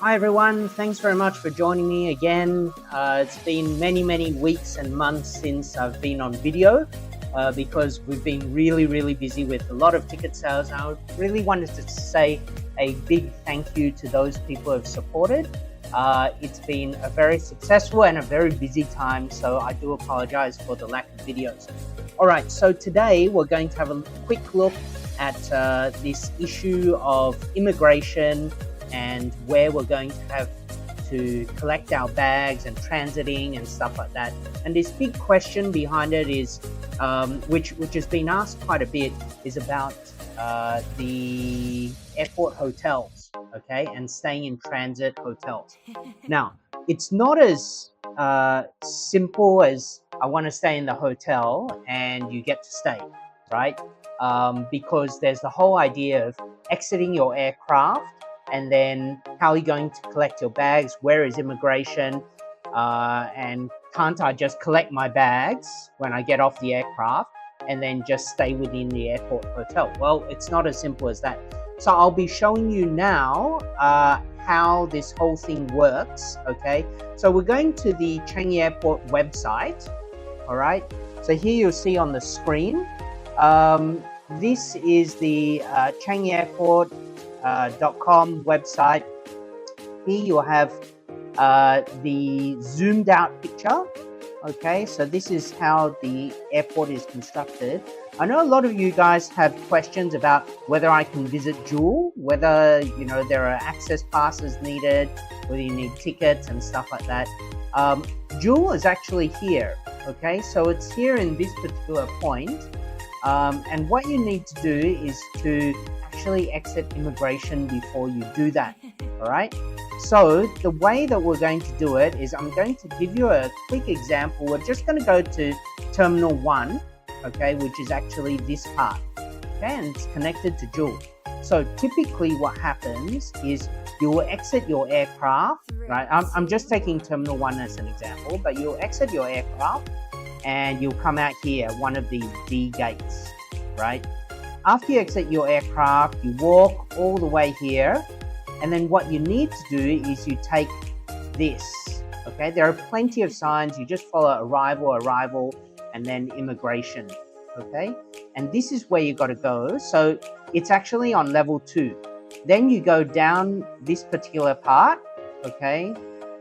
Hi everyone, thanks very much for joining me again. It's been many weeks and months since I've been on video because we've been really busy with a lot of ticket sales. I really wanted to say a big thank you to those people who have supported. It's been a very successful and a very busy time, so I do apologize for the lack of videos. Alright, so today we're going to have a quick look at this issue of immigration and where we're going to have to collect our bags and transiting and stuff like that. And this big question behind it is, which has been asked quite a bit, is about the airport hotels, okay, and staying in transit hotels. Now, it's not as simple as I want to stay in the hotel and you get to stay, right? Because there's the whole idea of exiting your aircraft, and then how are you going to collect your bags? Where is immigration? And can't I just collect my bags when I get off the aircraft and then just stay within the airport hotel? Well, it's not as simple as that. So I'll be showing you now how this whole thing works, okay? So we're going to the Changi Airport website, all right? So here you'll see on the screen, this is the Changi Airport .com website. Here you'll have the zoomed out picture. Okay, so this is how the airport is constructed. I know a lot of you guys have questions about whether I can visit Jewel, whether there are access passes needed, whether you need tickets and stuff like that. Jewel is actually here. Okay, so it's here in this particular point, and what you need to do is to actually exit immigration before you do that. All right, so the way that we're going to do it is I'm going to give you a quick example. We're just going to go to Terminal 1, okay, which is actually this part, okay, and it's connected to Jewel. So typically what happens is you will exit your aircraft, right? I'm just taking Terminal 1 as an example, but you'll exit your aircraft and you'll come out here, one of these D gates, right? After you exit your aircraft, you walk all the way here, and then what you need to do is you take this, okay? There are plenty of signs. You just follow arrival, and then immigration, okay? And this is where you got to go. So it's actually on level 2. Then you go down this particular part, okay?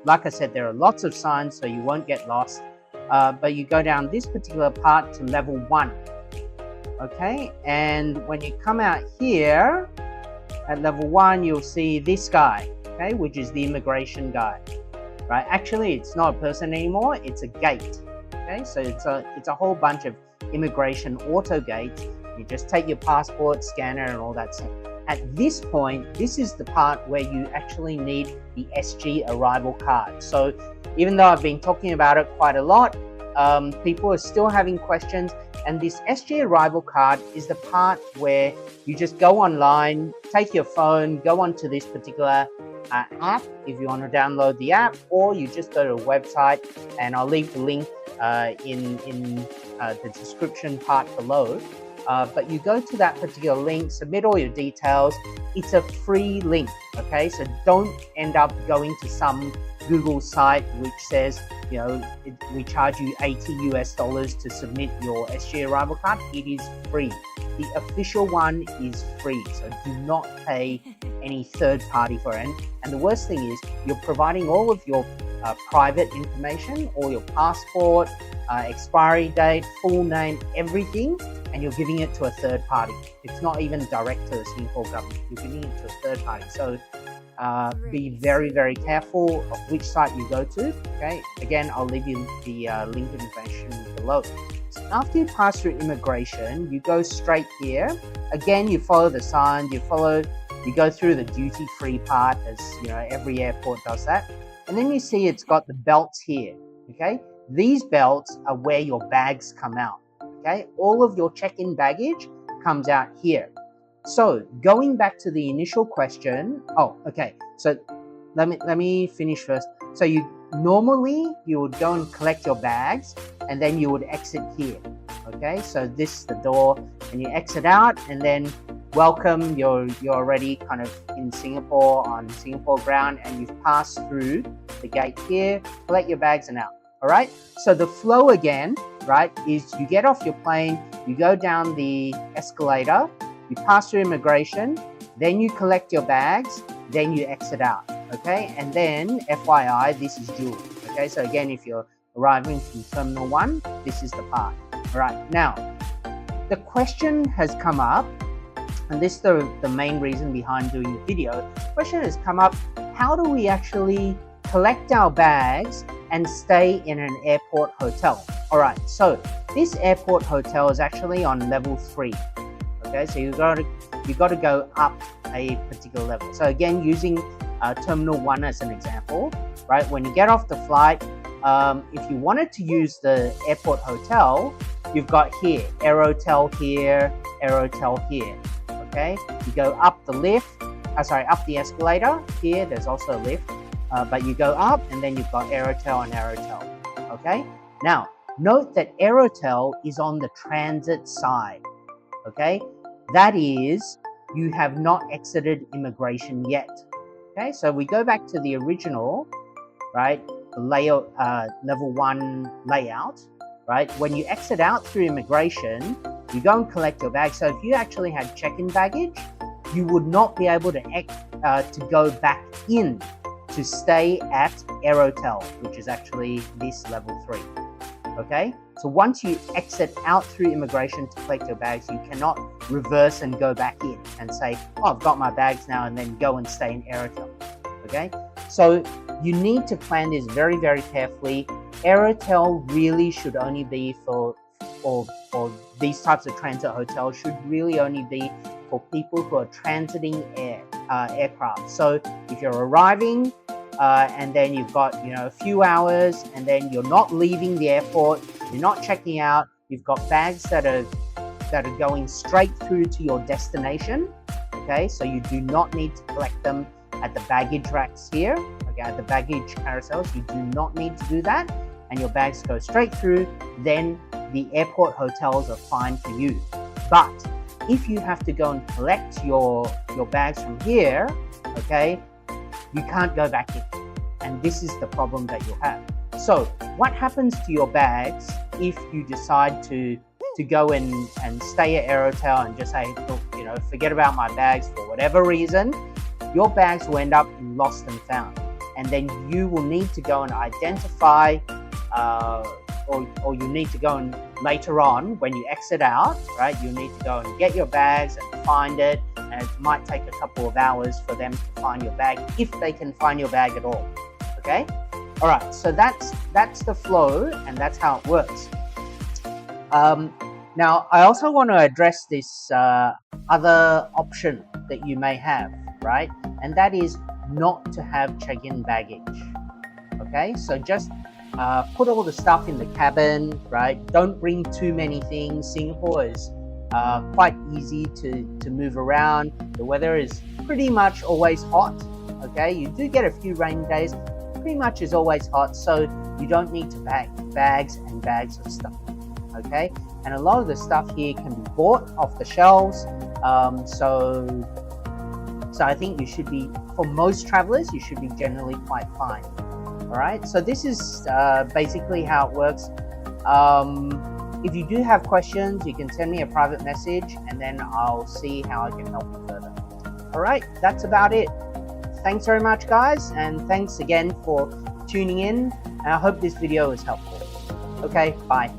Like I said, there are lots of signs, so you won't get lost. But you go down this particular part to level 1. Okay, and when you come out here at level 1, you'll see this guy, okay, which is the immigration guy, right? Actually, it's not a person anymore, it's a gate, okay? So it's a whole bunch of immigration auto gates. You just take your passport, scanner, and all that stuff. At this point, this is the part where you actually need the SG arrival card. So even though I've been talking about it quite a lot, people are still having questions. And this SG arrival card is the part where you just go online, take your phone, go onto this particular app if you want to download the app, or you just go to a website, and I'll leave the link in the description part below. But you go to that particular link, submit all your details. It's a free link, okay? So don't end up going to some Google site which says, we charge you $80 to submit your SG arrival card. It is free. The official one is free, so do not pay any third party for it. And the worst thing is you're providing all of your private information, all your passport, expiry date, full name, everything, and you're giving it to a third party. It's not even direct to the Singapore government. You're giving it to a third party. So be very careful of which site you go to, okay? Again, I'll leave you the link information below. So after you pass through immigration, you go straight here. Again, you follow the signs, you go through the duty-free part, as every airport does that. And then you see it's got the belts here, okay? These belts are where your bags come out, okay? All of your check-in baggage comes out here. So going back to the initial question, so let me finish first. So normally you would go and collect your bags, and then you would exit here, okay? So this is the door, and you exit out, and then welcome, you're already kind of in Singapore, on Singapore ground, and you've passed through the gate here, collect your bags and out. All right, so the flow again, right, is you get off your plane, you go down the escalator, you pass through immigration, then you collect your bags, then you exit out. Okay, and then FYI, this is dual. Okay, so again, if you're arriving from Terminal 1, this is the part. All right, now the question has come up, and this is the main reason behind doing the video. The question has come up, how do we actually collect our bags and stay in an airport hotel? All right, so this airport hotel is actually on level 3. Okay, so you got to go up a particular level. So again, using Terminal 1 as an example, right? When you get off the flight, if you wanted to use the airport hotel, you've got here, Aerotel here, Aerotel here. Okay, you go up the lift, up the escalator. Here, there's also a lift, but you go up and then you've got Aerotel and Aerotel. Okay, now note that Aerotel is on the transit side. Okay, that is, you have not exited immigration yet. Okay, so we go back to the original, right, the layout, level 1 layout, right? When you exit out through immigration, you go and collect your bag. So if you actually had check-in baggage, you would not be able to go back in to stay at Aerotel, which is actually this level 3. Okay, so once you exit out through immigration to collect your bags, you cannot reverse and go back in and say, oh, I've got my bags now, and then go and stay in Aerotel. Okay, so you need to plan this very, very carefully. Aerotel really should only be for these types of transit hotels should really only be for people who are transiting aircraft. So if you're arriving and then you've got a few hours, and then you're not leaving the airport, you're not checking out, you've got bags that are going straight through to your destination. Okay, so you do not need to collect them at the baggage racks here. Okay, at the baggage carousels, you do not need to do that, and your bags go straight through. Then the airport hotels are fine for you. But if you have to go and collect your bags from here, okay, you can't go back in, and this is the problem that you'll have. So what happens to your bags if you decide to go in and stay at Aerotel and just say, look, forget about my bags for whatever reason? Your bags will end up lost and found, and then you will need to go and identify, or you need to go and later on when you exit out, right, you need to go and get your bags and find it, and it might take a couple of hours for them to find your bag, if they can find your bag at all. Okay, all right, so that's the flow, and that's how it works. Now I also want to address this other option that you may have, right, and that is not to have check-in baggage. Okay, so just put all the stuff in the cabin, right? Don't bring too many things. Singapore is quite easy to move around. The weather is pretty much always hot. Okay, you do get a few rain days, pretty much is always hot, so you don't need to pack bags and bags of stuff. Okay, and a lot of the stuff here can be bought off the shelves. So I think you should be, for most travelers, you should be generally quite fine. All right, so this is basically how it works. If you do have questions, you can send me a private message, and then I'll see how I can help you further. All right, that's about it. Thanks very much, guys, and thanks again for tuning in. And I hope this video was helpful. Okay, bye.